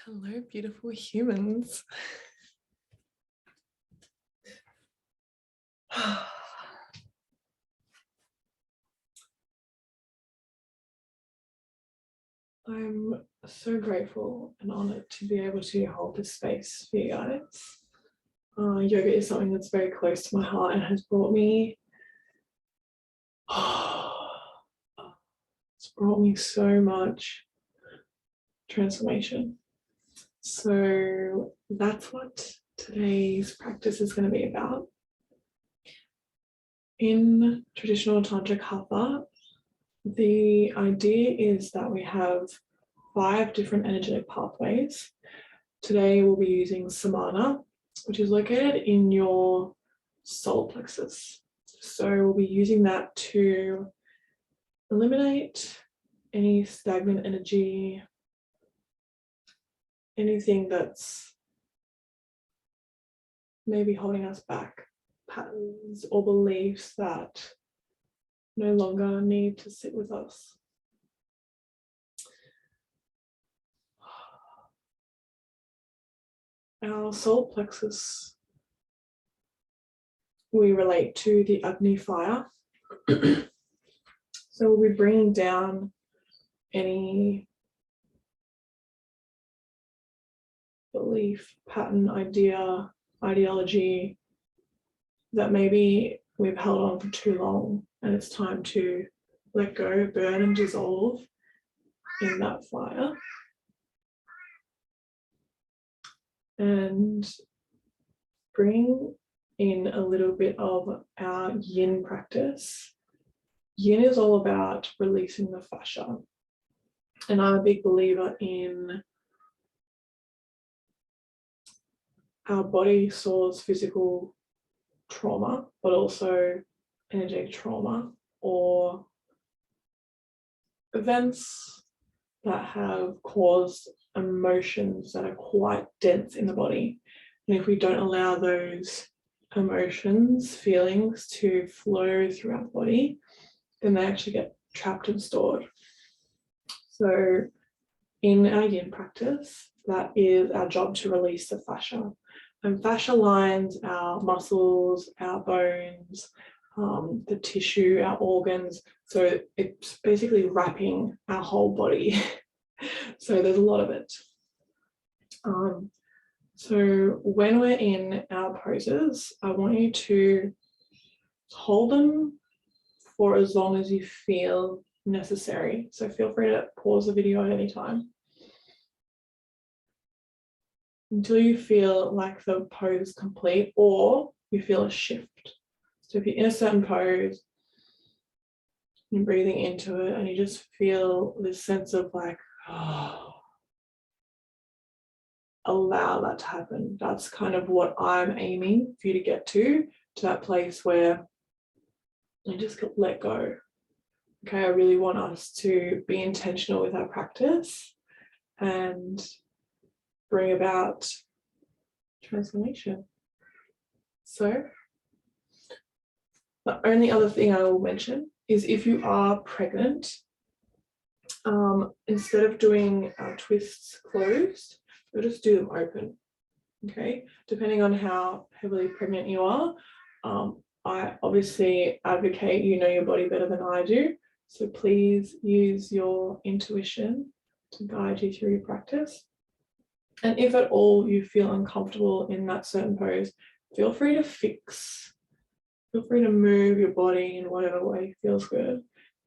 Hello, beautiful humans. I'm so grateful and honored to be able to hold this space for you guys. Yoga is something that's very close to my heart and has brought me it's brought me so much transformation. So that's what today's practice is going to be about. In traditional Tantric Hatha, the idea is that we have 5 different energetic pathways. Today we'll be using Samana, which is located in your solar plexus. So we'll be using that to eliminate any stagnant energy, anything that's maybe holding us back, patterns or beliefs that no longer need to sit with us. Our solar plexus, we relate to the Agni fire. So we'll be bringing down any belief, pattern, idea, ideology that maybe we've held on for too long, and it's time to let go, burn and dissolve in that fire. And bring in a little bit of our yin practice. Yin is all about releasing the fascia. And I'm a big believer in our body stores physical trauma, but also energetic trauma or events that have caused emotions that are quite dense in the body. And if we don't allow those emotions, feelings to flow through our body, then they actually get trapped and stored. So in our yin practice, that is our job to release the fascia. And fascia lines our muscles, our bones, the tissue, our organs. So it's basically wrapping our whole body. So there's a lot of it. So when we're in our poses, I want you to hold them for as long as you feel necessary. So feel free to pause the video at any time until you feel like the pose is complete or you feel a shift. So if you're in a certain pose, you're breathing into it and you just feel this sense of like, oh, allow that to happen. That's kind of what I'm aiming for you to get to that place where you just let go. Okay, I really want us to be intentional with our practice and bring about transformation. So the only other thing I will mention is if you are pregnant, instead of doing our twists closed, you'll just do them open. Okay, depending on how heavily pregnant you are. I obviously advocate you know your body better than I do, so please use your intuition to guide you through your practice. And if at all you feel uncomfortable in that certain pose, feel free to move your body in whatever way feels good,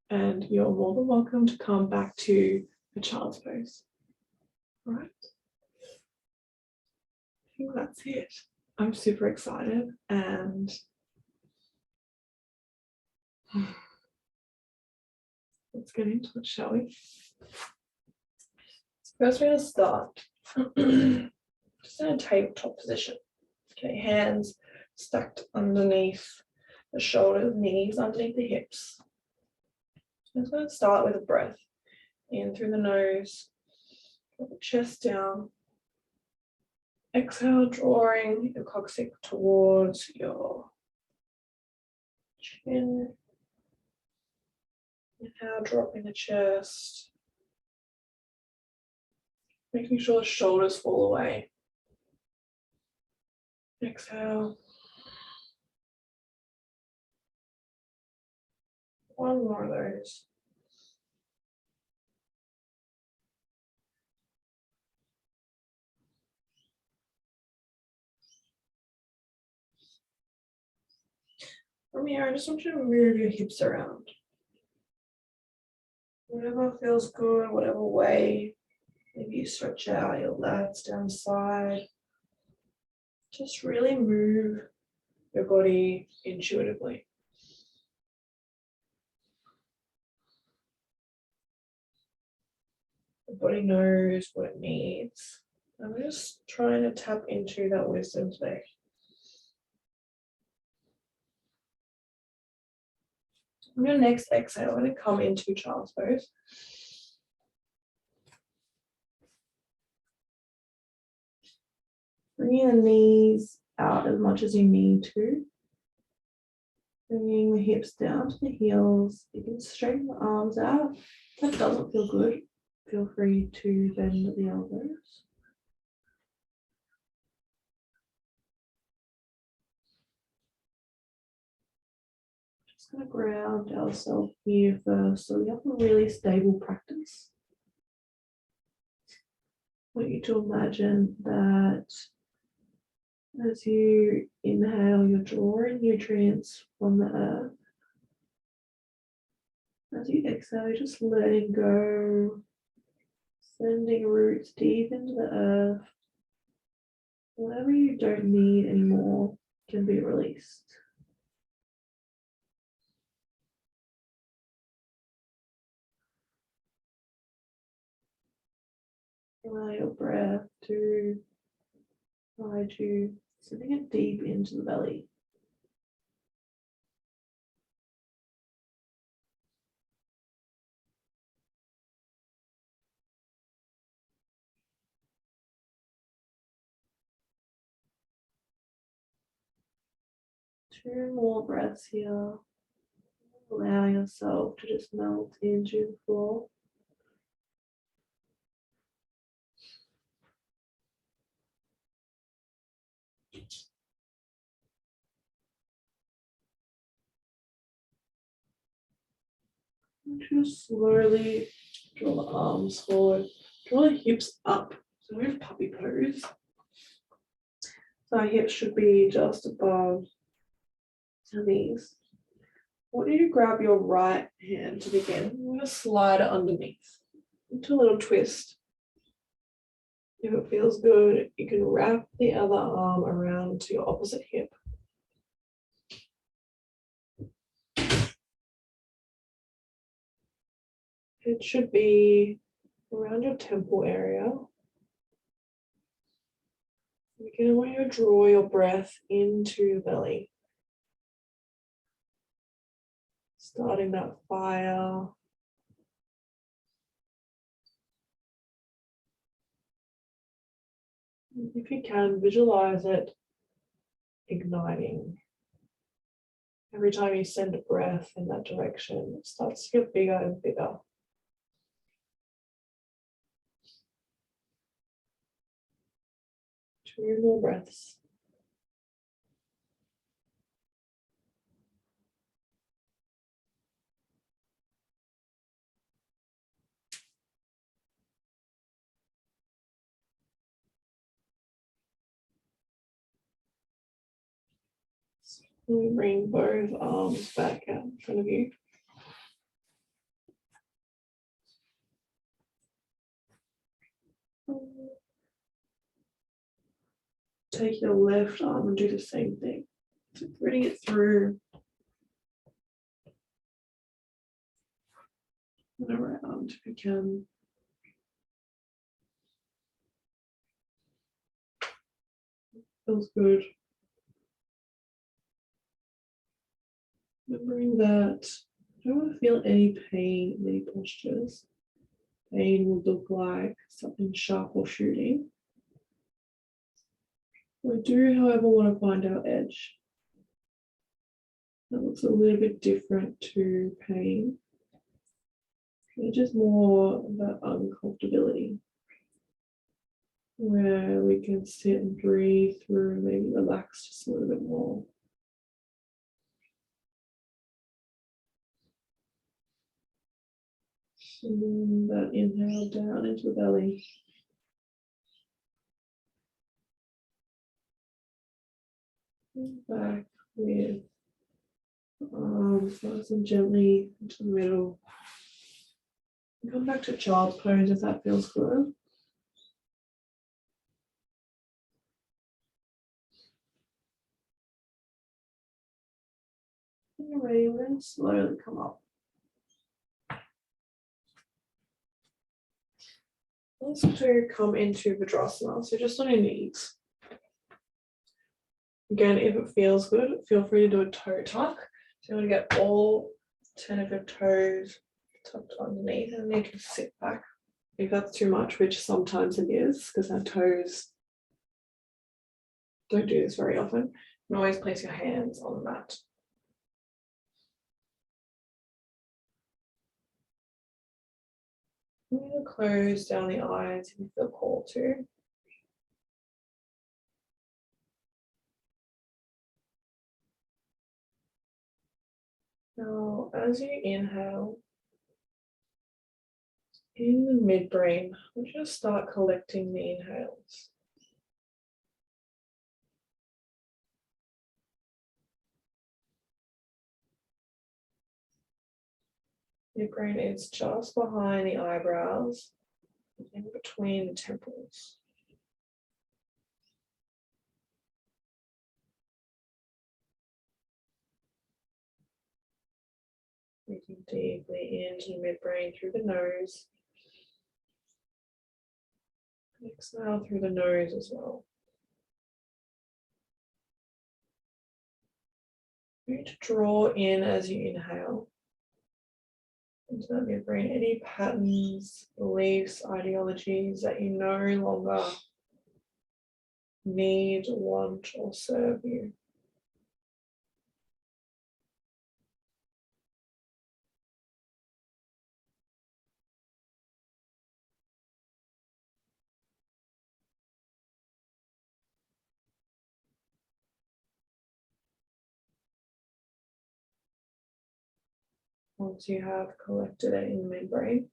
and you're more than welcome to come back to a child's pose. All right, I think that's it. I'm super excited, and let's get into it, shall we? So first, we're going to start just in a tabletop position. Okay, hands stacked underneath the shoulders, knees underneath the hips. I'm just going to start with a breath in through the nose, put the chest down. Exhale, drawing your coccyx towards your chin. Inhale, dropping the chest. Making sure the shoulders fall away. Exhale. One more of those. From here, I just want you to move your hips around. Whatever feels good, whatever way. Maybe you stretch out your lats down the side. Just really move your body intuitively. The body knows what it needs. I'm just trying to tap into that wisdom today. On your next exhale, I'm going to come into child's pose. Bringing the knees out as much as you need to. Bringing the hips down to the heels. You can straighten the arms out. If that doesn't feel good, feel free to bend the elbows. Just going to ground ourselves here first so we have a really stable practice. I want you to imagine that as you inhale, you're drawing nutrients from the earth. As you exhale, you're just letting go, sending roots deep into the earth. Whatever you don't need anymore can be released. Allow your breath to guide you, sending it deep into the belly. Two more breaths here. Allow yourself to just melt into the floor. And just slowly draw the arms forward, draw the hips up. So we have puppy pose. So our hips should be just above our knees. I want you to grab your right hand to begin. I'm going to slide it underneath into a little twist. If it feels good, you can wrap the other arm around to your opposite hip. It should be around your temple area. Again, I want you to draw your breath into the belly. Starting that fire. If you can, visualize it igniting. Every time you send a breath in that direction, it starts to get bigger and bigger. Two more breaths. Bring both arms back out in front of you. Take your left arm and do the same thing. So threading it through and around if you can. Feels good. Remembering that I don't want to feel any pain in any postures. Pain will look like something sharp or shooting. We do, however, want to find our edge. That looks a little bit different to pain. It's just more that uncomfortability. where we can sit and breathe through, maybe relax just a little bit more. And that inhale down into the belly. And back with arms nice and gently into the middle. And come back to child's pose if that feels good. When you're ready, we're going to slowly come up. Let's come into Vajrasana, so just on your knees. Again, if it feels good, feel free to do a toe tuck. So you want to get all 10 of your toes tucked underneath, and then you can sit back. If that's too much, which sometimes it is, because our toes don't do this very often, you can always place your hands on the mat. I'm going to close down the eyes if you feel called to. Now, as you inhale, in the midbrain, we'll just start collecting the inhales. Midbrain is just behind the eyebrows, in between the temples. Breathing deeply into the midbrain through the nose. Exhale through the nose as well. You need to draw in as you inhale into that midbrain any patterns, beliefs, ideologies that you no longer need, want, or serve you. Once you have collected it in the midbrain,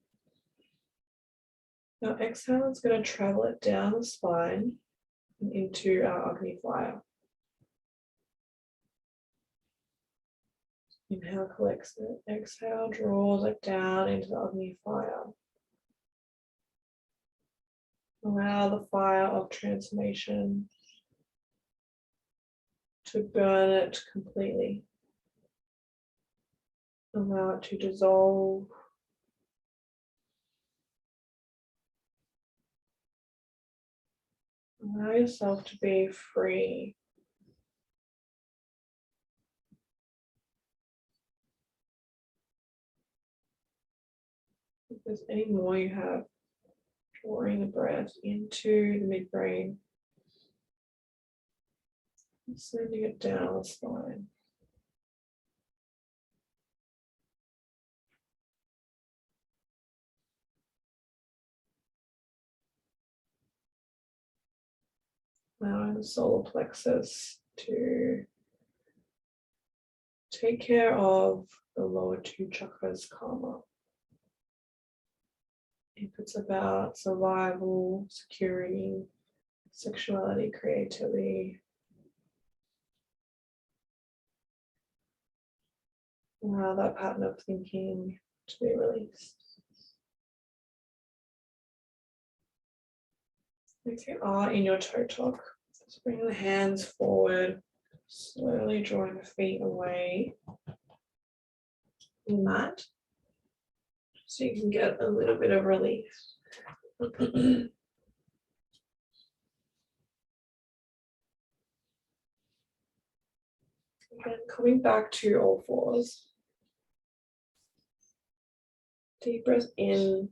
now exhale is going to travel it down the spine and into our Agni fire. Inhale collects it, exhale draws it down into the Agni fire. Allow the fire of transformation to burn it completely. Allow it to dissolve. Allow yourself to be free. If there's any more you have, drawing the breath into the midbrain, and sending it down the spine. Allowing the solar plexus to take care of the lower two chakras karma. If it's about survival, security, sexuality, creativity, allow that pattern of thinking to be released. If you are in your toe tuck, just bring the hands forward, slowly drawing the feet away from the mat, so you can get a little bit of relief. Again, coming back to all fours. Deep breath in.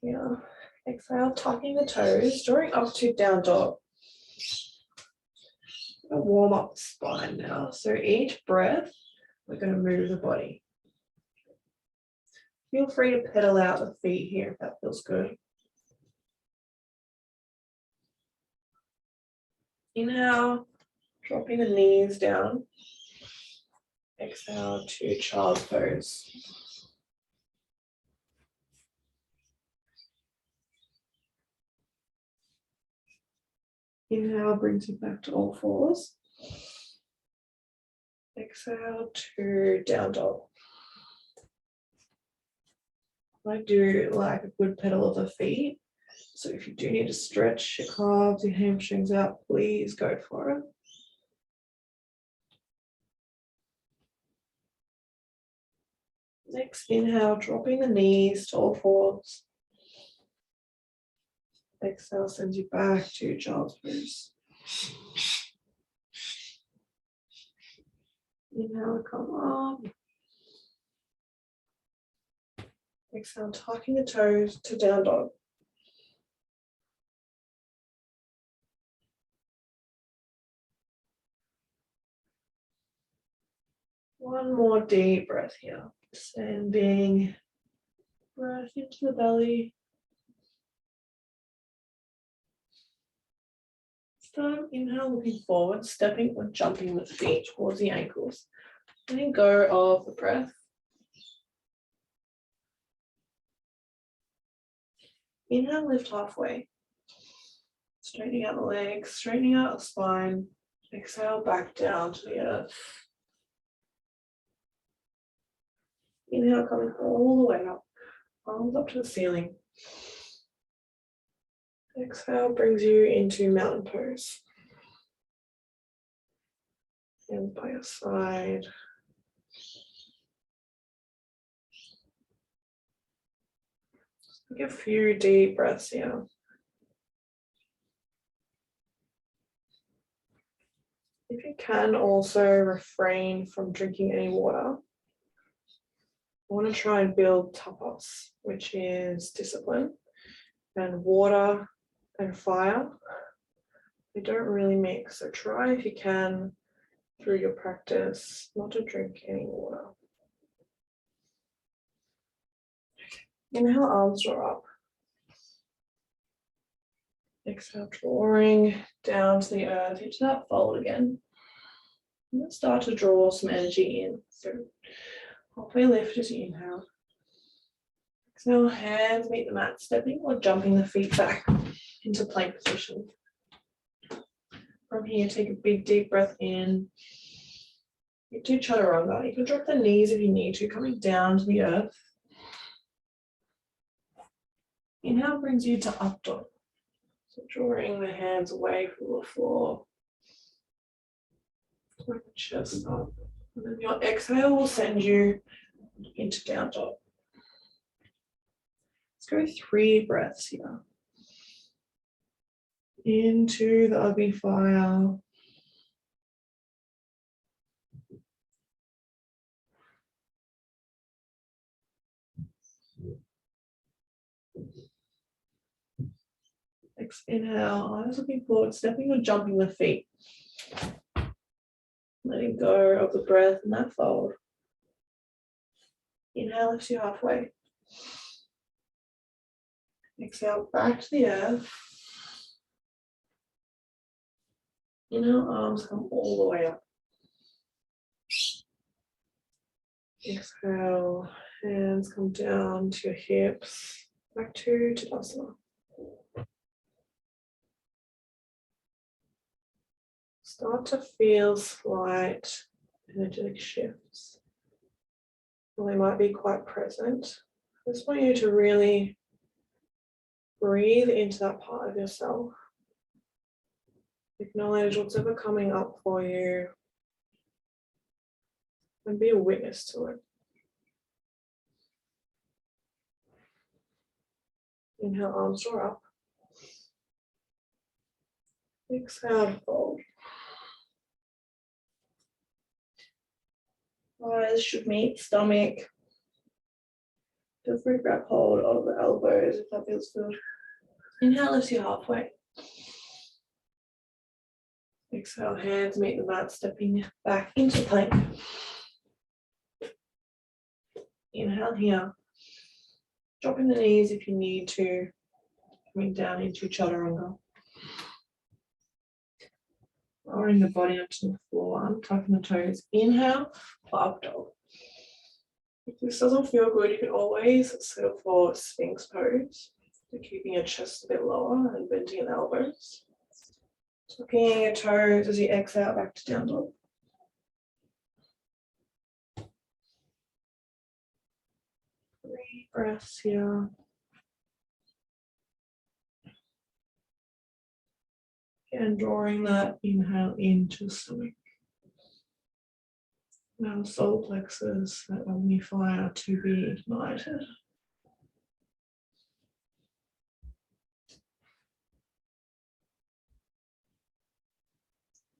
Yeah. Exhale, tucking the toes, drawing up to down dog. I'm gonna warm up the spine now. So each breath, we're going to move the body. Feel free to pedal out the feet here if that feels good. Inhale, dropping the knees down. Exhale to child's pose. Inhale brings you back to all fours. Exhale to down dog. I do like a good pedal of the feet. So if you do need to stretch your calves, your hamstrings out, please go for it. Next inhale, dropping the knees to all fours. Exhale sends you back to child's pose. Inhale, come up. Exhale, tucking the toes to down dog. One more deep breath here. Sending breath into the belly. Start inhale, looking forward, stepping or jumping the feet towards the ankles. Letting go of the breath. Inhale, lift halfway. Straightening out the legs, straightening out the spine. Exhale, back down to the earth. Inhale, coming all the way up. Arms up to the ceiling. Exhale brings you into mountain pose. Hands by your side. Take a few deep breaths here. If you can, also refrain from drinking any water. I want to try and build tapas, which is discipline, and water and fire. They don't really mix, so try if you can through your practice not to drink any water. Inhale, arms draw up. Exhale, drawing down to the earth into that fold again. And let's start to draw some energy in. So halfway lift as you inhale. Exhale, hands meet the mat, stepping or jumping the feet back into plank position. From here, take a big deep breath in. You do chaturanga. You can drop the knees if you need to, coming down to the earth. Inhale brings you to up dog. So drawing the hands away from the floor. Like the chest up. And then your exhale will send you into down dog. Let's go 3 breaths here. Into the ugly fire. Inhale, eyes looking forward, stepping or jumping the feet. Letting go of the breath in that fold. Inhale, lifts you halfway. Exhale, back to the earth. Inhale, arms come all the way up. Exhale, hands come down to your hips. Back to Tadasana. Start to feel slight energetic shifts. Well, they might be quite present. I just want you to really breathe into that part of yourself. Acknowledge what's ever coming up for you and be a witness to it. Inhale, arms draw up. Exhale, fold. Eyes should meet stomach. Feel free to grab hold of the elbows if that feels good. Inhale, lifts you halfway. Exhale, hands meet the mat, stepping back into plank. Inhale here. Dropping the knees if you need to. Coming down into chaturanga. lowering the body onto the floor, untucking the toes. Inhale for up dog. If this doesn't feel good, you can always settle for Sphinx pose. So keeping your chest a bit lower and bending your elbows. Tucking your toes as you exhale back to down dog. 3 breaths here. And drawing that inhale into the stomach. Now solar plexus, that Agni fire to be ignited.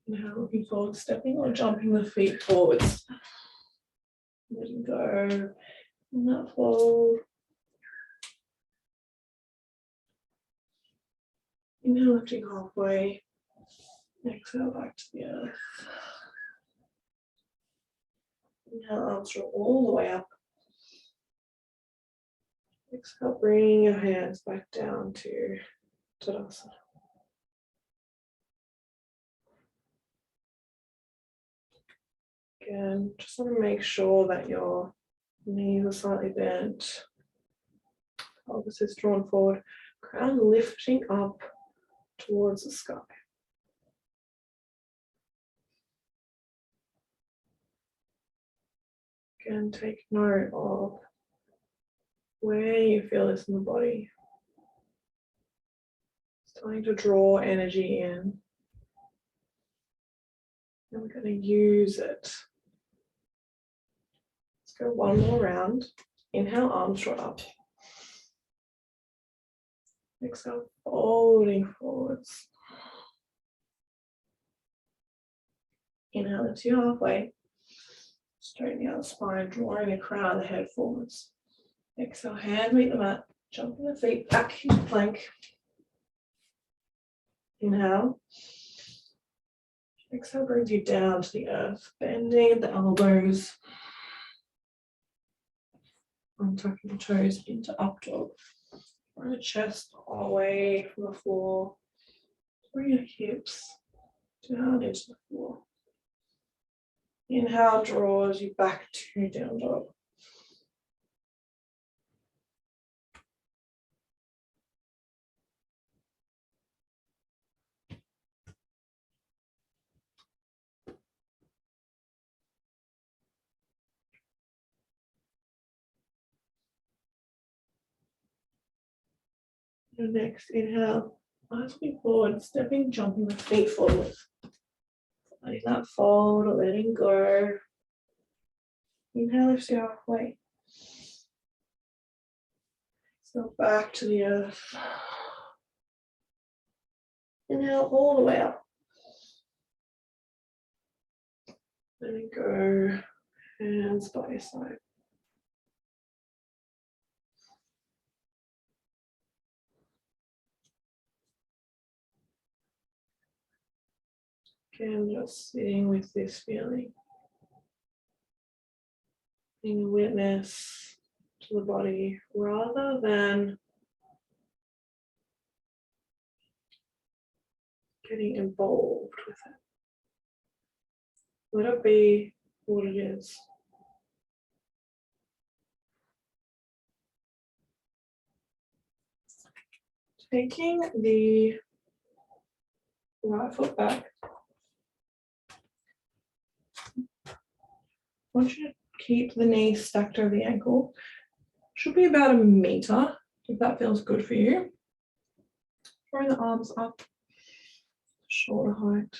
Now looking forward, stepping or jumping the feet forwards. Letting go in that fold. Inhale, lifting halfway. Exhale back to the earth. Inhale, arms draw all the way up. Exhale, bring your hands back down to Tadasana. Again, just want to make sure that your knees are slightly bent. Pelvis is drawn forward. Crown lifting up towards the sky. Again, take note of where you feel this in the body. Starting to draw energy in. And we're going to use it. Let's go one more round. Inhale, arms draw up. Exhale, folding forwards. Inhale into your halfway. Straightening out the spine, drawing the crown of the head forwards. Exhale, hand meet the mat, jumping the feet back into plank. Inhale. Exhale brings you down to the earth, bending at the elbows. Untucking the toes into up dog. Bring the chest away from the floor. Bring your hips down into the floor. Inhale draws you back to down dog. Your next inhale, eyes looking forward, stepping, jumping the feet forward. Letting that fold, letting go. Inhale, lift you halfway. So back to the earth. Inhale all the way up. Letting go, hands by your side. Again, just sitting with this feeling. Being a witness to the body rather than getting involved with it. Let it be what it is. Taking the right foot back. I want you to keep the knee stacked over the ankle. Should be about 1 meter, if that feels good for you. Throwing the arms up, shoulder height.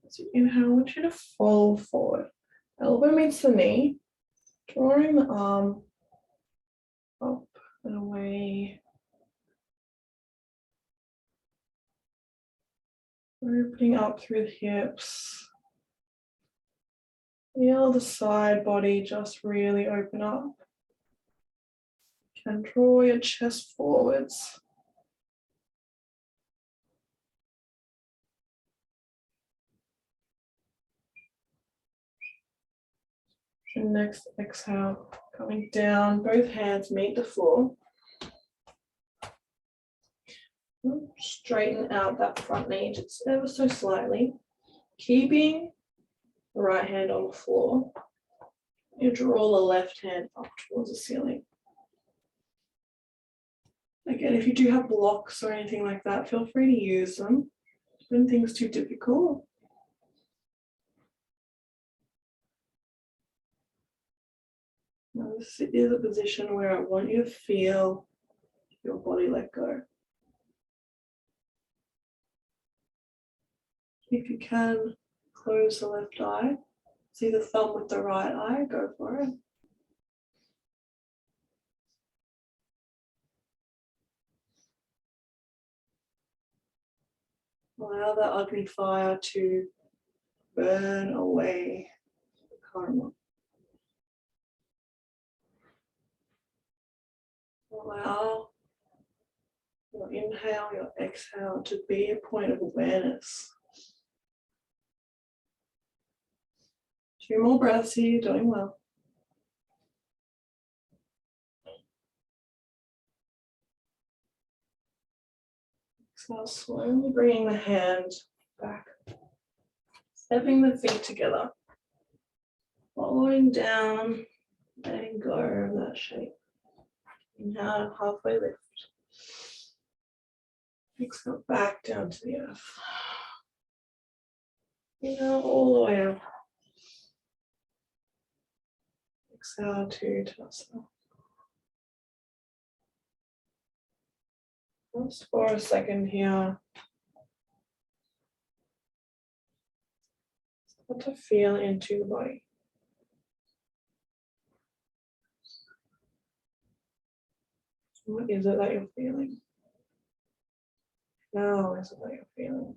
As you inhale, I want you to fold forward. Elbow meets the knee, drawing the arm up and away. Opening up through the hips. Feel the side body just really open up. You can draw your chest forwards. And next exhale, coming down, both hands meet the floor. Straighten out that front knee just ever so slightly, keeping the right hand on the floor. You draw the left hand up towards the ceiling. Again, if you do have blocks or anything like that, feel free to use them when things are too difficult. Now, this is a position where I want you to feel your body let go. If you can, close the left eye. See the thumb with the right eye, go for it. Allow that ugly fire to burn away the karma. Allow your inhale, your exhale to be a point of awareness. 2 more breaths here, you're doing well. Exhale, slowly bringing the hand back. Stepping the feet together. Following down, letting go of that shape. Inhale, halfway lift. Exhale, back down to the earth. Inhale, all the way up. Exhale to Tadasana. Just for a second here. Start to feel into the body. What is it that you're feeling? How is it that you're feeling?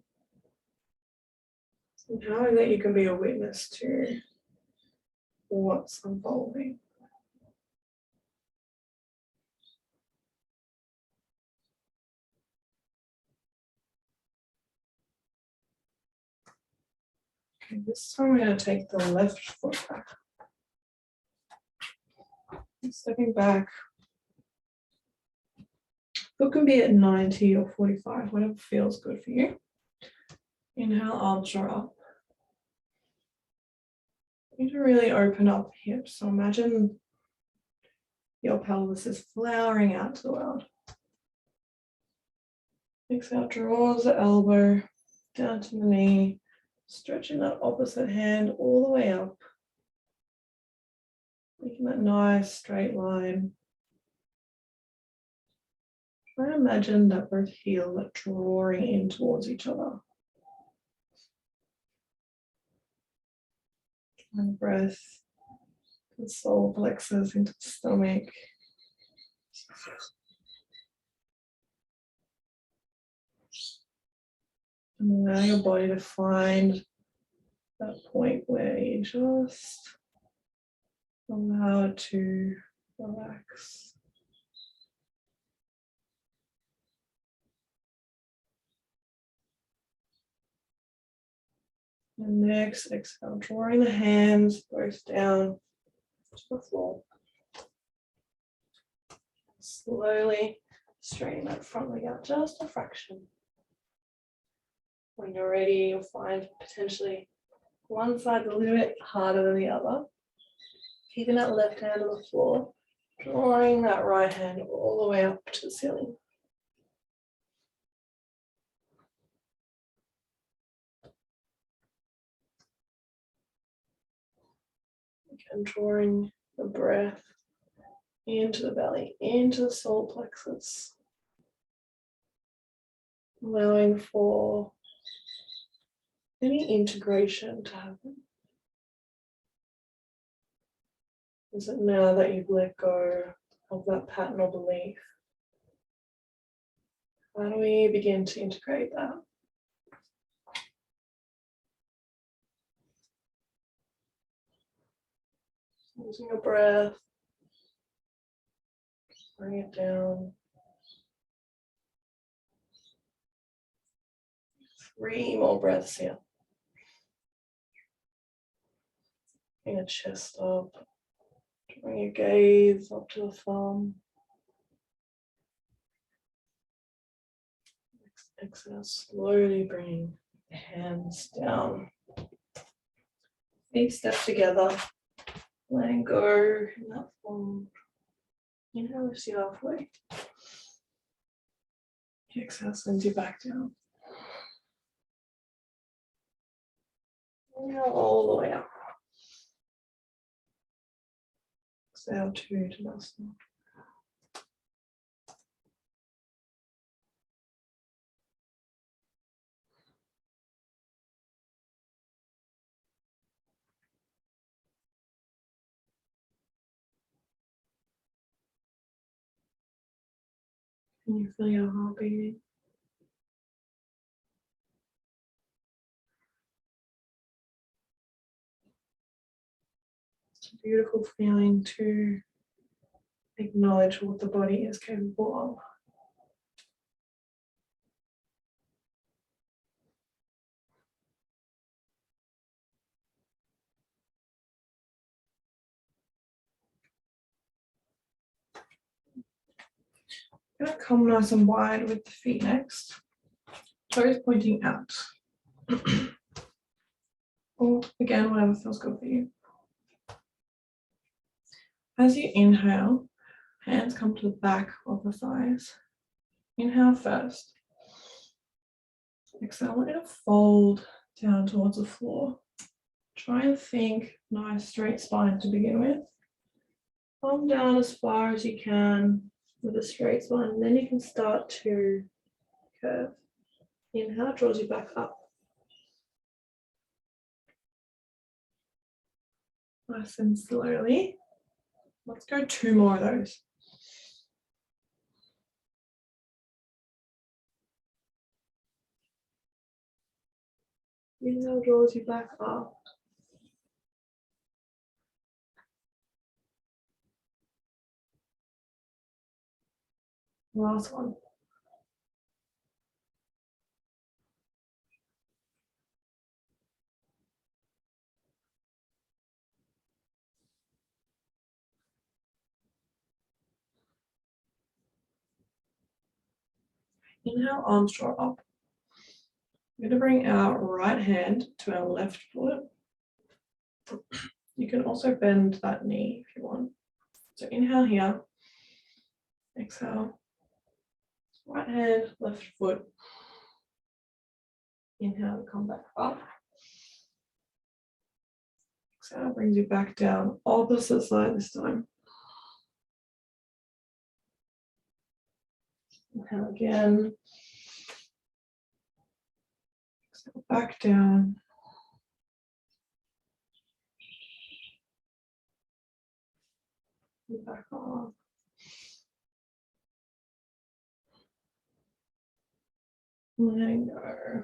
And how is it you can be a witness to what's unfolding? Okay, this time we're going to take the left foot back. Stepping back. Foot can be at 90 or 45, whatever feels good for you. Inhale, arms draw up. You need to really open up hips. So imagine your pelvis is flowering out to the world. Exhale, draws the elbow down to the knee, stretching that opposite hand all the way up. Making that nice straight line. Try to imagine that both heels are drawing in towards each other. And breath, the solar plexus into the stomach. And allow your body to find that point where you just allow it to relax. And next, exhale, drawing the hands both down to the floor. Slowly straighten that front leg out just a fraction. When you're ready, you'll find potentially one side a little bit harder than the other. Keeping that left hand on the floor, drawing that right hand all the way up to the ceiling. Again, drawing the breath into the belly, into the solar plexus. Allowing for any integration to happen. Is it now that you've let go of that pattern or belief? How do we begin to integrate that? Using your breath, bring it down. 3 more breaths here. Bring your chest up. Bring your gaze up to the thumb. Exhale, slowly bring the hands down. Feet step together. Letting go in that fold. Inhale, lift you halfway. Exhale, sends you back down. Inhale all the way up. Exhale to Tadasana. Can you feel your heart beating? It's a beautiful feeling to acknowledge what the body is capable of. I'm going to come nice and wide with the feet next. Toes pointing out. Or again, whatever feels good for you. As you inhale, hands come to the back of the thighs. Inhale first. Exhale, we're going to fold down towards the floor. Try and think nice straight spine to begin with. Come down as far as you can with a straight spine, and then you can start to curve. Inhale draws you back up. Nice and slowly. Let's go 2 more of those. Inhale draws you back up. Last one. Inhale, arms draw up. We're going to bring our right hand to our left foot. You can also bend that knee if you want. So inhale here. Exhale. Right hand, left foot. Inhale, come back up. Exhale, brings you back down. Opposite side this time. Inhale again. Exhale, back down. Back off. Letting go.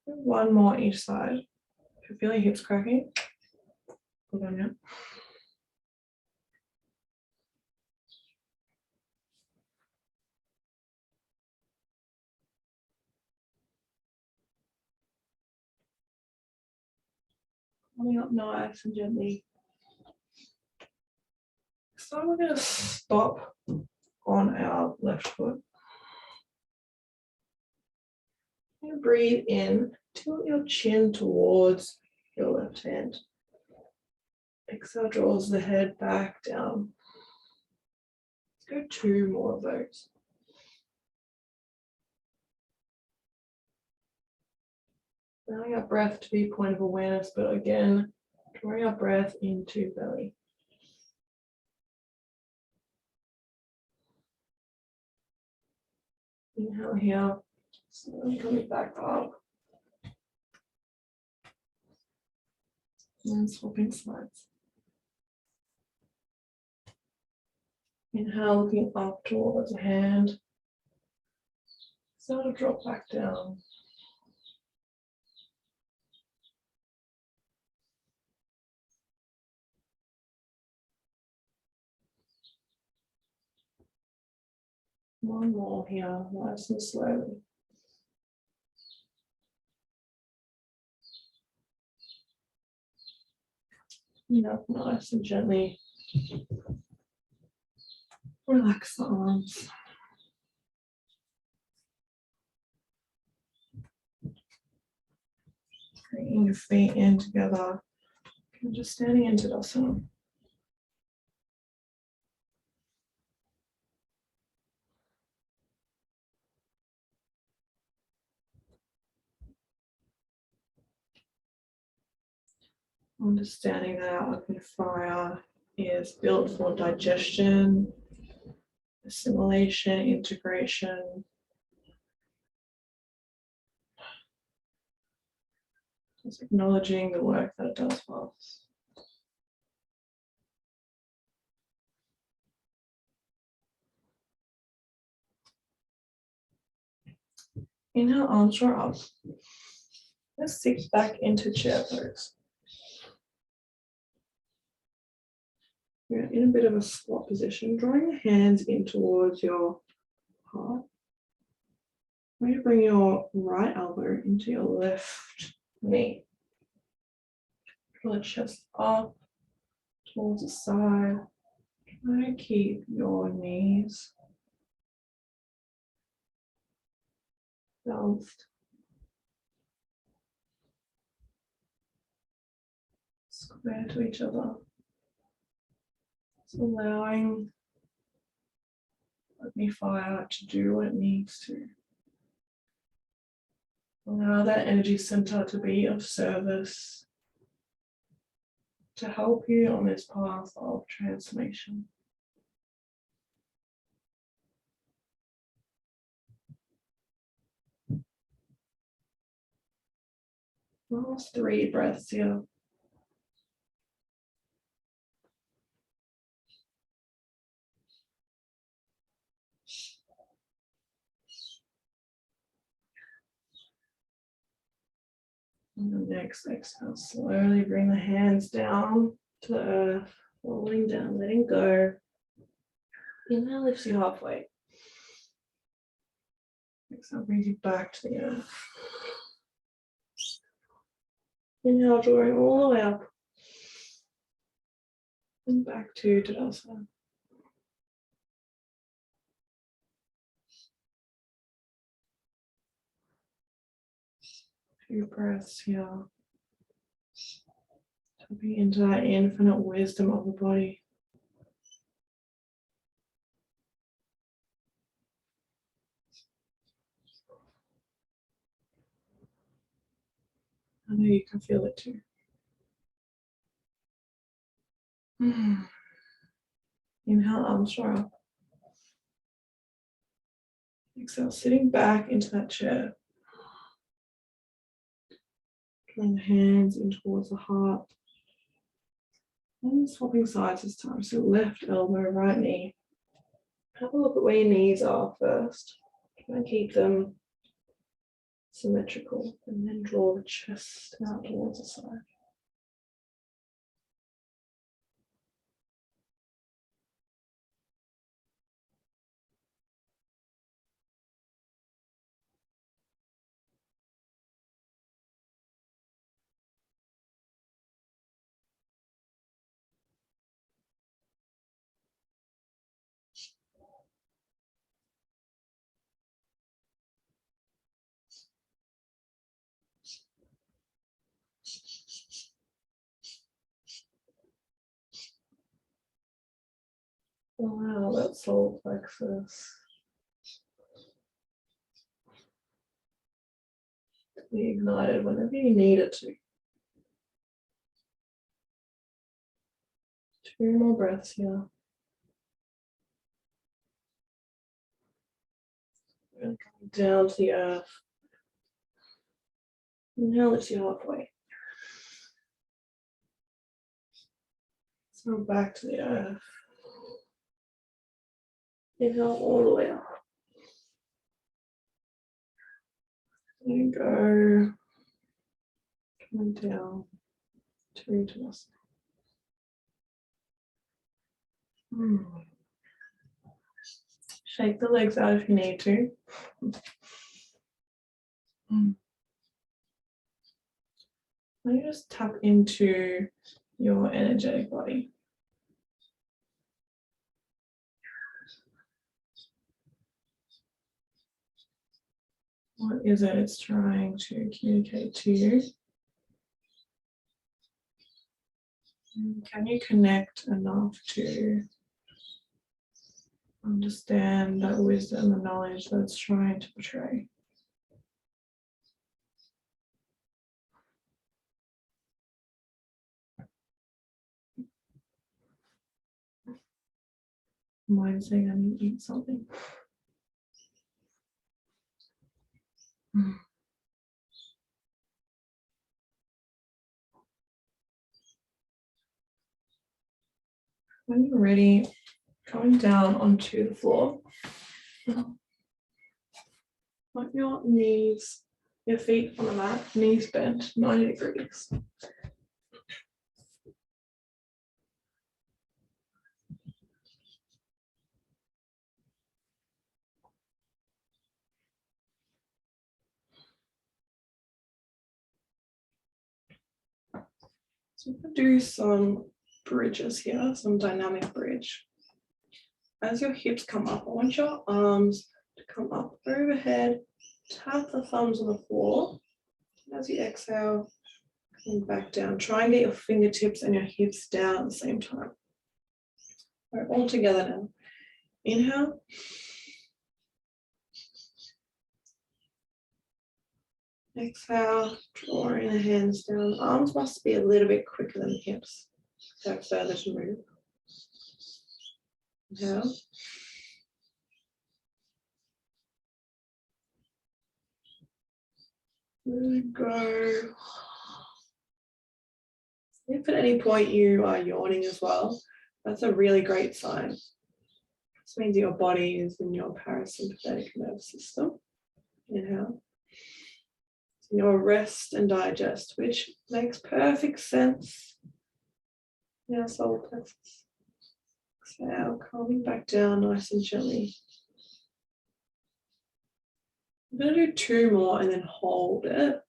One more each side. If you feel your hips cracking, hold on now. Coming up nice and gently. So we're going to stop on our left foot. And breathe in, tilt your chin towards your left hand. Exhale draws the head back down. Let's go 2 more of those. Allowing our breath to be a point of awareness, but again, drawing our breath into belly. Inhale here, slowly coming back up. And then swapping sides. Inhale, looking up towards the hand. Start to drop back down. One more here, nice and slowly. Nice and gently relax the arms. Bringing your feet in together. And just standing in Tadasana. Understanding that our open fire is built for digestion, assimilation, integration. Just acknowledging the work that it does for us. Inhale, arms draw up. Let's sink back into chair pose. You're in a bit of a squat position, drawing your hands in towards your heart. I'm going to bring your right elbow into your left knee. Pull the chest up towards the side. Try to keep your knees balanced. Square to each other. Just allowing Agni Fire to do what it needs to. Allow that energy center to be of service, to help you on this path of transformation. Last 3 breaths here. And the next exhale, slowly bring the hands down to the earth, falling down, letting go. Inhale lifts you halfway. Exhale brings you back to the earth. Inhale, drawing all the way up. And back to Tadasana. 2 breaths here. Tapping into that infinite wisdom of the body. I know you can feel it too. Inhale, arms draw up. Exhale, sitting back into that chair. Drawing the hands in towards the heart. And swapping sides this time. So left elbow, right knee. Have a look at where your knees are first. Try and keep them symmetrical. And then draw the chest out towards the side. Allow that solar plexus to be ignited whenever you need it to. 2 more breaths here. And coming down to the earth. Inhale, lifts you halfway. So back to the earth. Inhale all the way up. Letting go. Coming down to Tadasana. Shake the legs out if you need to. Let me just tap into your energetic body. What is it it's trying to communicate to you? And can you connect enough to understand that wisdom and knowledge that it's trying to portray? Mind saying I need to eat something. When you're ready, going down onto the floor. Put your knees, your feet on the mat, knees bent 90 degrees. So we're going to do some bridges here, some dynamic bridge. As your hips come up, I want your arms to come up overhead, tap the thumbs on the floor. As you exhale, come back down. Try and get your fingertips and your hips down at the same time. All right, all together now. Inhale. Exhale, drawing the hands down. Arms must be a little bit quicker than the hips. So further to move. Inhale. Good, go. If at any point you are yawning as well, that's a really great sign. This means your body is in your parasympathetic nervous system. Inhale. Your rest and digest, which makes perfect sense. Now solar plexus. Exhale, calming back down nice and gently. I'm going to do 2 more and then hold it.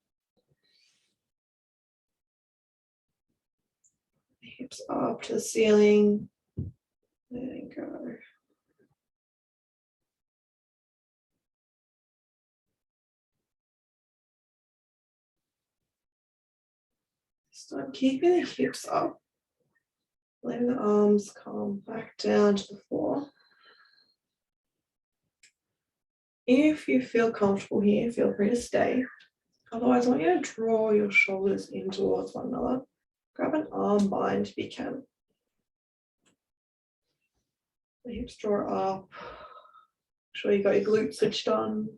Hips up to the ceiling. There you go. Start keeping the hips up. Letting the arms come back down to the floor. If you feel comfortable here, feel free to stay. Otherwise, I want you to draw your shoulders in towards one another. Grab an arm bind if you can. The hips draw up. Make sure you got your glutes switched on.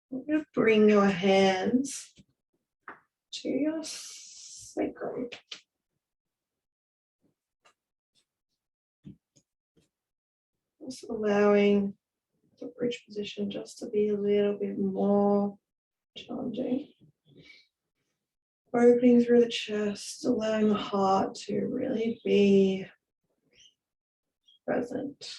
You're going to bring your hands to your sacrum. Just allowing the bridge position just to be a little bit more challenging. Opening through the chest, allowing the heart to really be present.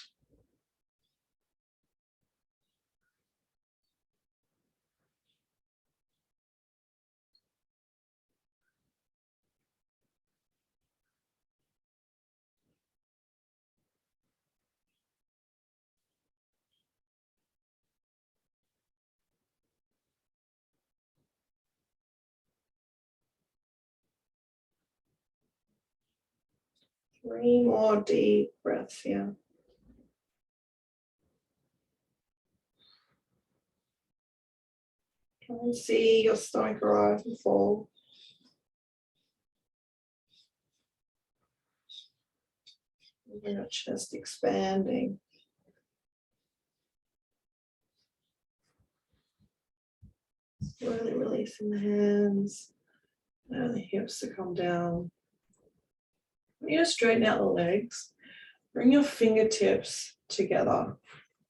3 more deep breaths here. Try and see your stomach rise and fall. Your chest expanding. Slowly releasing the hands and the hips to come down. You're going to straighten out the legs. Bring your fingertips together.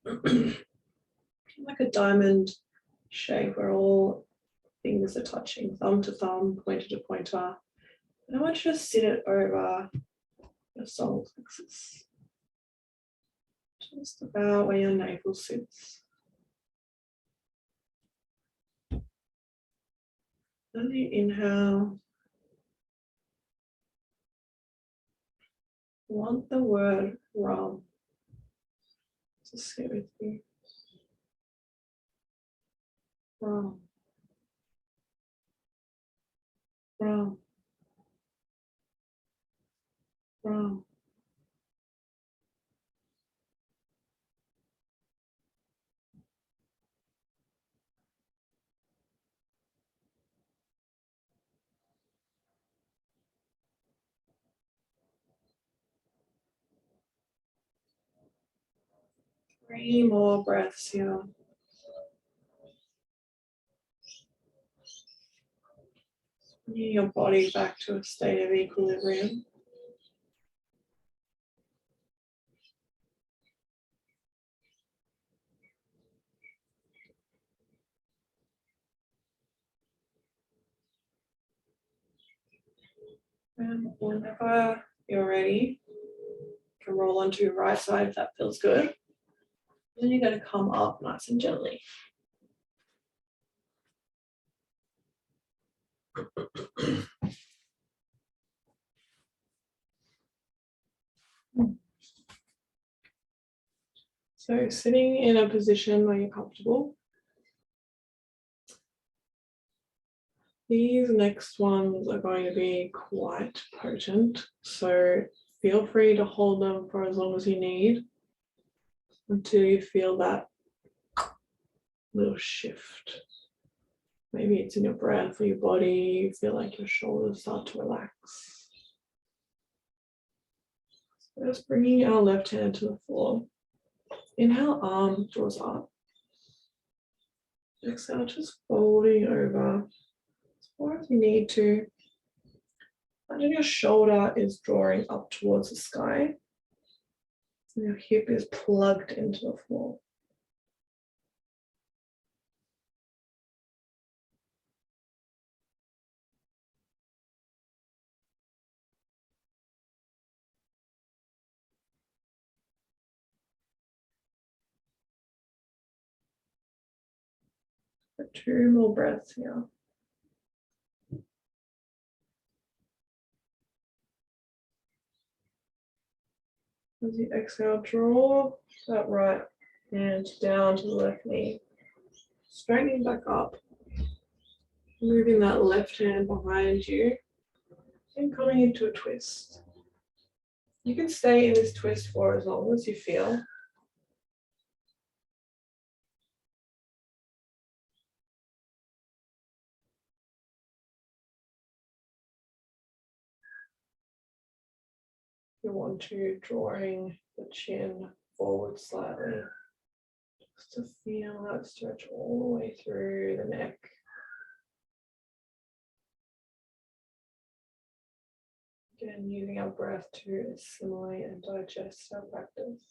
Like a diamond shape where all fingers are touching, thumb to thumb, pointer to pointer. And I want you to sit it over your solar plexus. Just about where your navel sits. Then you inhale want the word rum to sit with you. Rum. Rum. Rum. 3 more breaths here. Bringing your body back to a state of equilibrium. And whenever you're ready, you can roll onto your right side if that feels good. Then you're going to come up nice and gently. So sitting in a position where you're comfortable. These next ones are going to be quite potent, so feel free to hold them for as long as you need until you feel that little shift. Maybe it's in your breath or your body, you feel like your shoulders start to relax. So just bringing our left hand to the floor. Inhale, arm draws up. Exhale, just folding over as far as you need to. Imagine your shoulder is drawing up towards the sky. And your hip is plugged into the floor. For 2 more breaths here. As you exhale, draw that right hand down to the left knee. Straightening back up. Moving that left hand behind you and coming into a twist. You can stay in this twist for as long as you feel. You want to drawing the chin forward slightly, just to feel that stretch all the way through the neck. Again, using our breath to assimilate and digest our practice.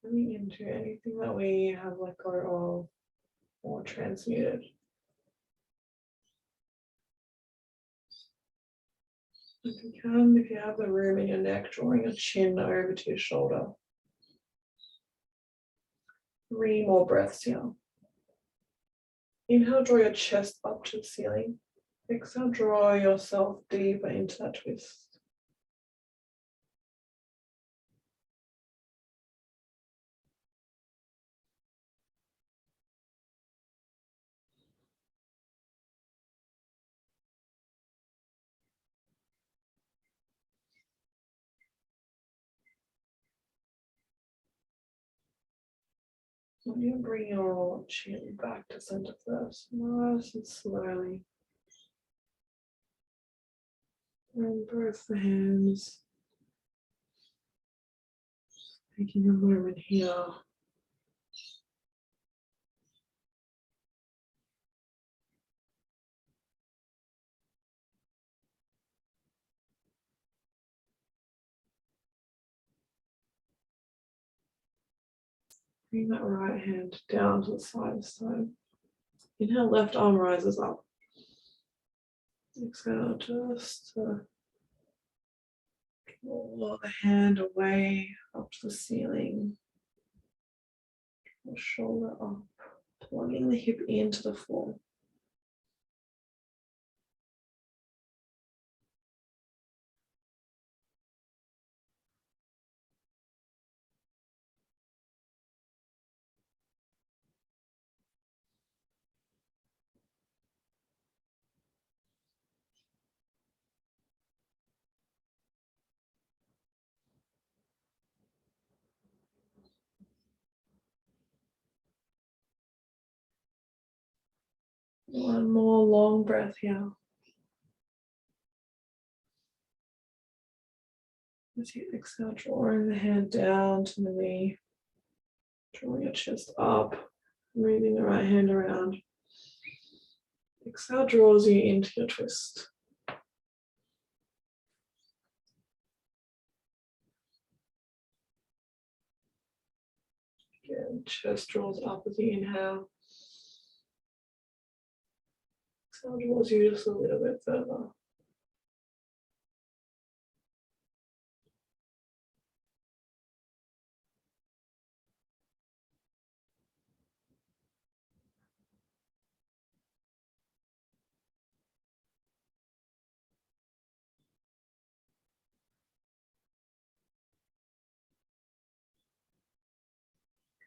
Coming into anything that we have let go of or transmuted. If you can, if you have the room in your neck, drawing your chin over to your shoulder. 3 more breaths here. Inhale, draw your chest up to the ceiling. Exhale, draw yourself deeper into that twist. So you bring your chin back to center first, nice and slowly. And both the hands. Taking a moment here. Bring that right hand down to the side this time. Inhale, left arm rises up. Exhale, just draw the hand away up to the ceiling. Shoulder up. Plugging the hip into the floor. One more long breath here. As you exhale, drawing the hand down to the knee, drawing your chest up, moving the right hand around. Exhale draws you into your twist. Again, chest draws up as you inhale. Exhale draws you just a little bit further.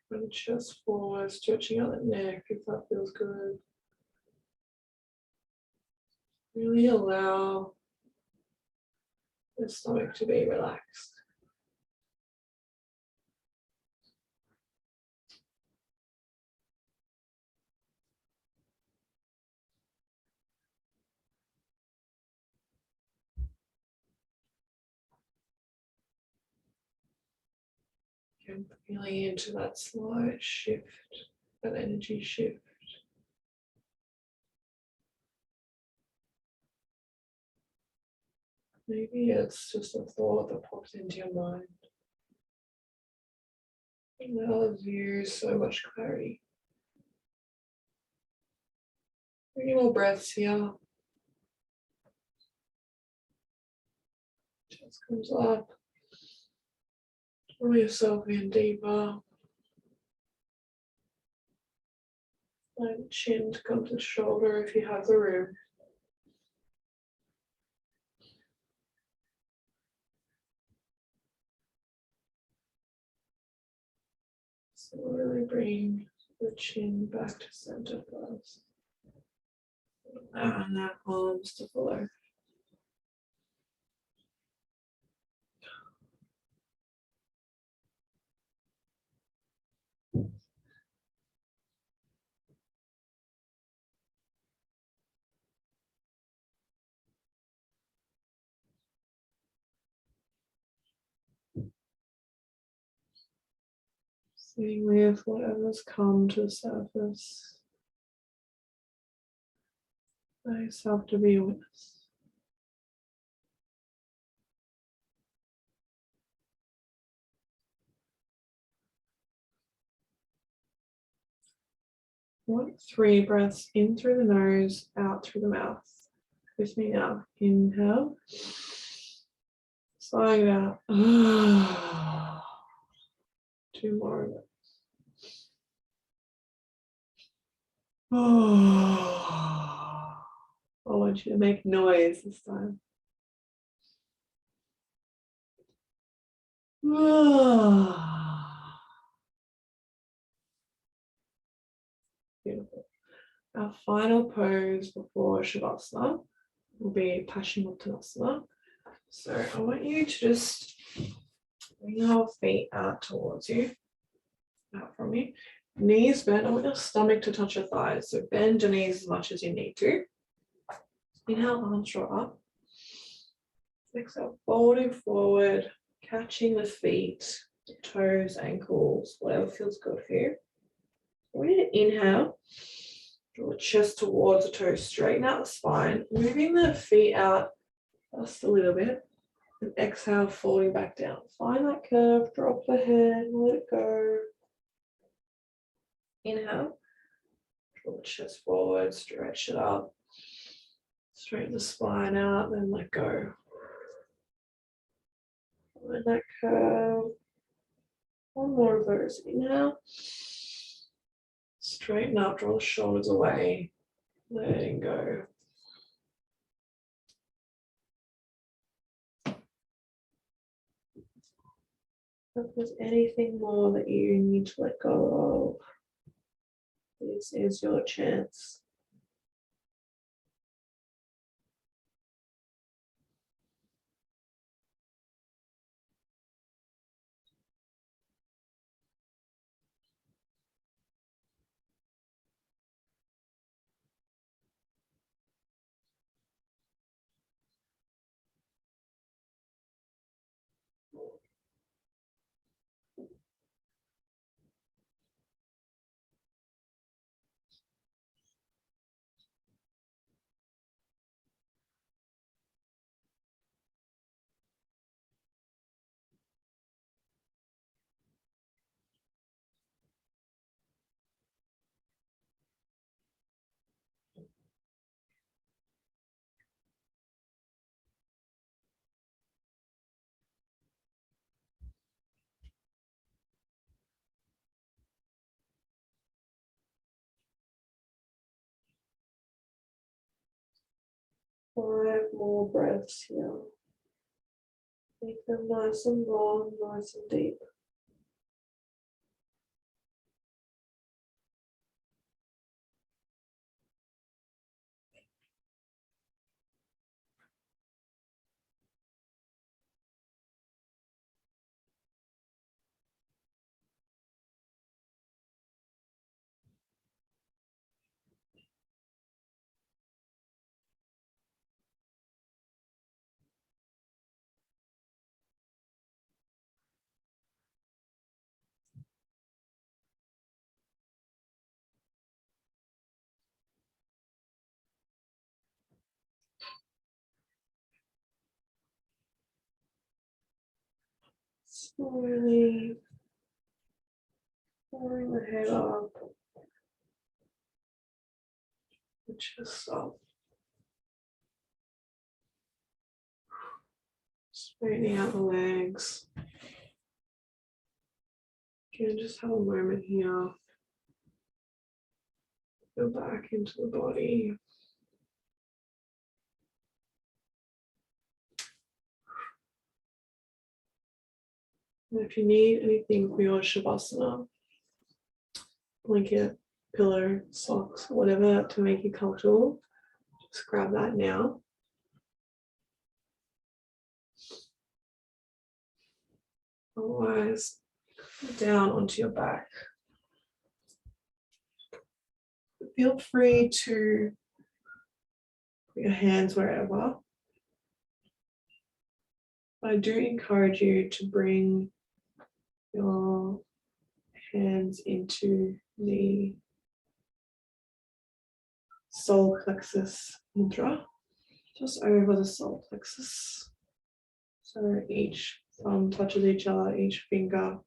Bring the chest forward, stretching out the neck if that feels good. Really allow the stomach to be relaxed. And feeling into that slight shift, that energy shift. Maybe it's just a thought that pops into your mind. It allows you so much clarity. Three more breaths here. Chest comes up. Draw yourself in deeper. Find the chin to come to the shoulder if you have the room. So really bring the chin back to center first. And that arms to follow. Sitting with whatever's come to the surface. Allow yourself to be a witness. Want 3 breaths in through the nose, out through the mouth. With me now. Inhale. Slowing it out. 2 more of it. I want you to make noise this time. Beautiful. Our final pose before Shavasana will be Paschimottanasana. So I want you to just bring your feet out towards you, out from you. Knees bent. I want your stomach to touch your thighs. So bend your knees as much as you need to. Inhale, arms draw up. Exhale, folding forward, catching the feet, the toes, ankles, whatever feels good for you. I want you to inhale. Draw the chest towards the toes, straighten out the spine, moving the feet out just a little bit, and exhale, folding back down. Find that curve, drop the head, let it go. Inhale, draw the chest forward, stretch it up, straighten the spine out, then let go. Find that curve. One more of those. Inhale, Straighten up, draw the shoulders away, letting go. If there's anything more that you need to let go of, this is your chance. Five more breaths here. Make them nice and long, nice and deep. Slowly pulling the head up, the chest up, straightening out the legs. You can just have a moment here. Go back into the body. And if you need anything for your Shavasana, blanket, pillow, socks, whatever to make you comfortable, just grab that now. Otherwise, down onto your back. Feel free to put your hands wherever. I do encourage you to bring your hands into the solar plexus mudra, just over the solar plexus. So each thumb touches each other, each finger.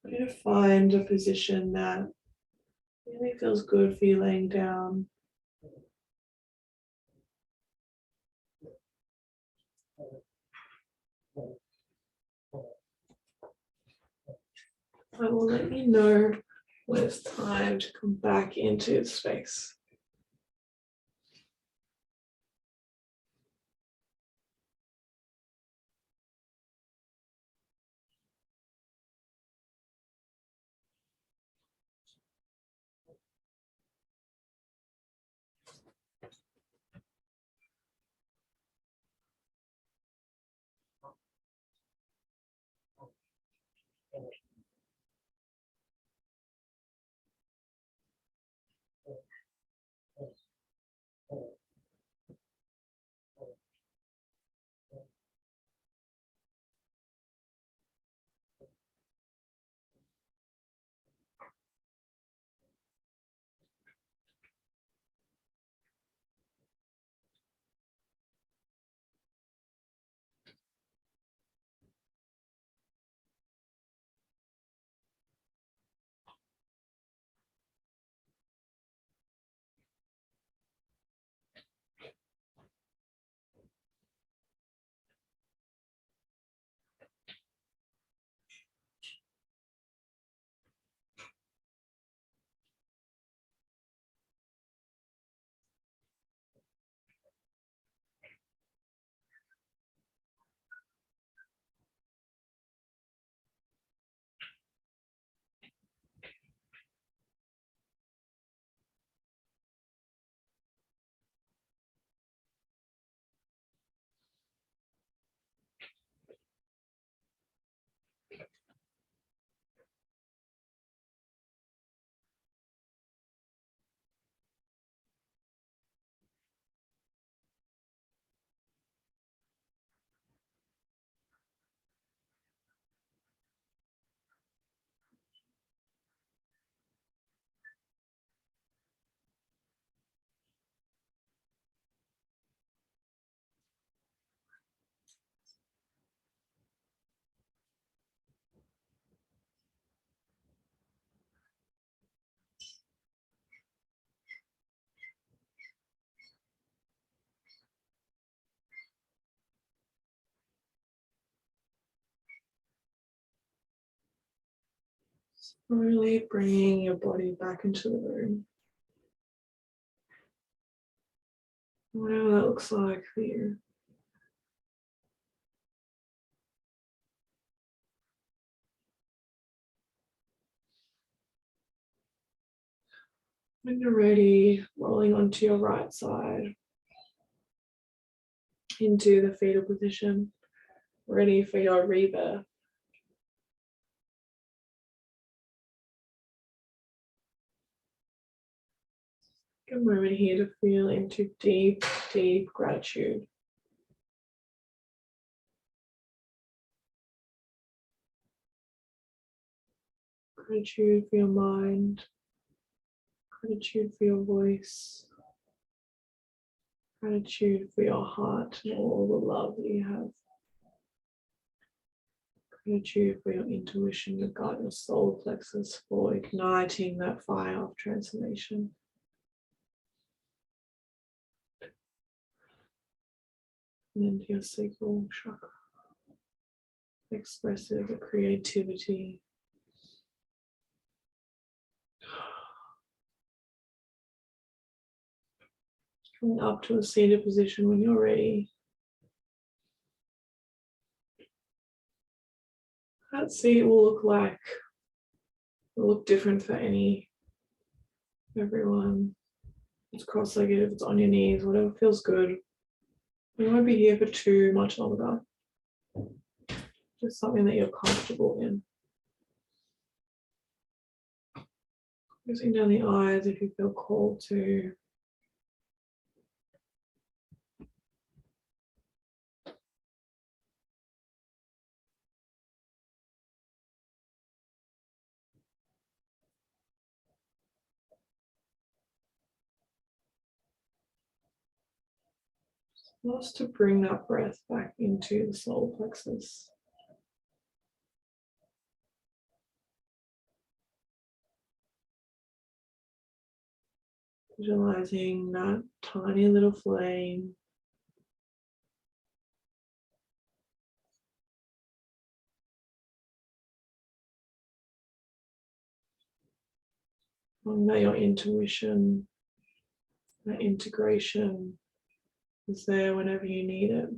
You need to find a position that really feels good for you laying down. I will let you know when it's time to come back into the space. Slowly bringing your body back into the room. Whatever that looks like for you. When you're ready, rolling onto your right side into the fetal position, ready for your rebirth. Take a moment here to feel into deep, deep gratitude. Gratitude for your mind, gratitude for your voice, gratitude for your heart and all the love that you have. Gratitude for your intuition, your gut, your solar plexus for igniting that fire of transformation. And then to your sacral chakra, expressive creativity. Coming up to a seated position when you're ready. That seat will look like, will look different for everyone. It's cross-legged, if it's on your knees, whatever feels good. You won't be here for too much longer. Just something that you're comfortable in. Closing down the eyes if you feel called to. Just to bring that breath back into the solar plexus. Visualizing that tiny little flame knowing that your intuition, that integration is there whenever you need it.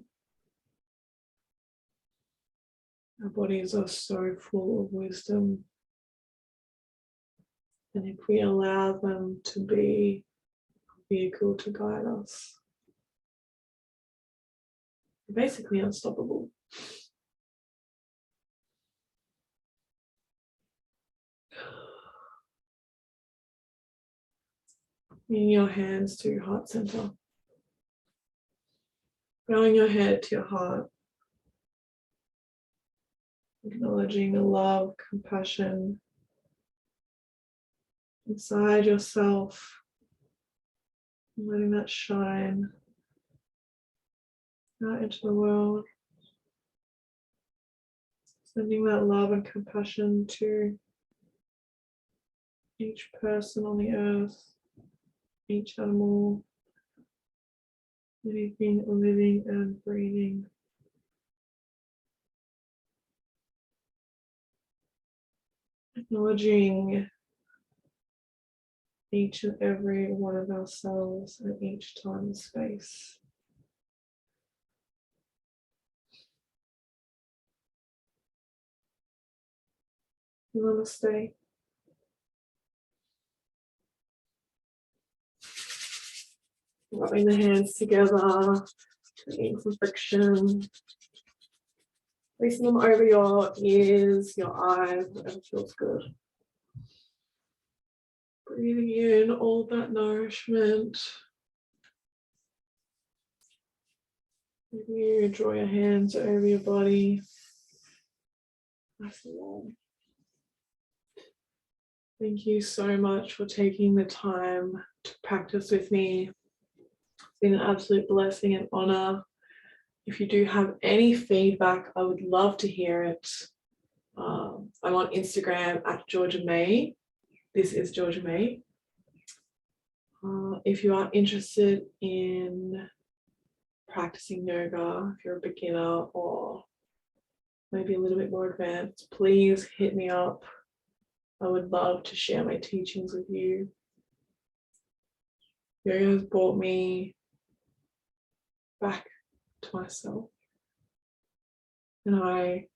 Our bodies are so full of wisdom, and if we allow them to be a vehicle to guide us, they're basically unstoppable. Bringing your hands to your heart center. Bowing your head to your heart. Acknowledging the love, compassion inside yourself. Letting that shine out into the world. Sending that love and compassion to each person on the earth, each animal, anything living and breathing. Acknowledging each and every one of ourselves at each time and space. Namaste. Rubbing the hands together, creating some friction. Placing them over your ears, your eyes, whatever feels good. Breathing in all that nourishment. Maybe you draw your hands over your body. Nice and warm. Thank you so much for taking the time to practice with me. It's been an absolute blessing and honor. If you do have any feedback, I would love to hear it. I'm on Instagram at Georgia May. This is Georgia May. If you are interested in practicing yoga, if you're a beginner or maybe a little bit more advanced, please hit me up. I would love to share my teachings with you. Yoga has brought me back to myself, and I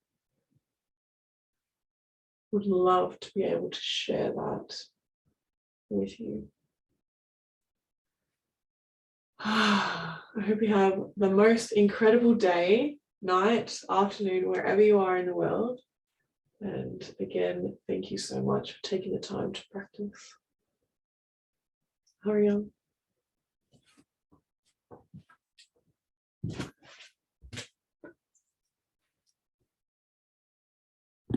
would love to be able to share that with you. I hope you have the most incredible day, night, afternoon, wherever you are in the world. And again, thank you so much for taking the time to practice. Hurry on.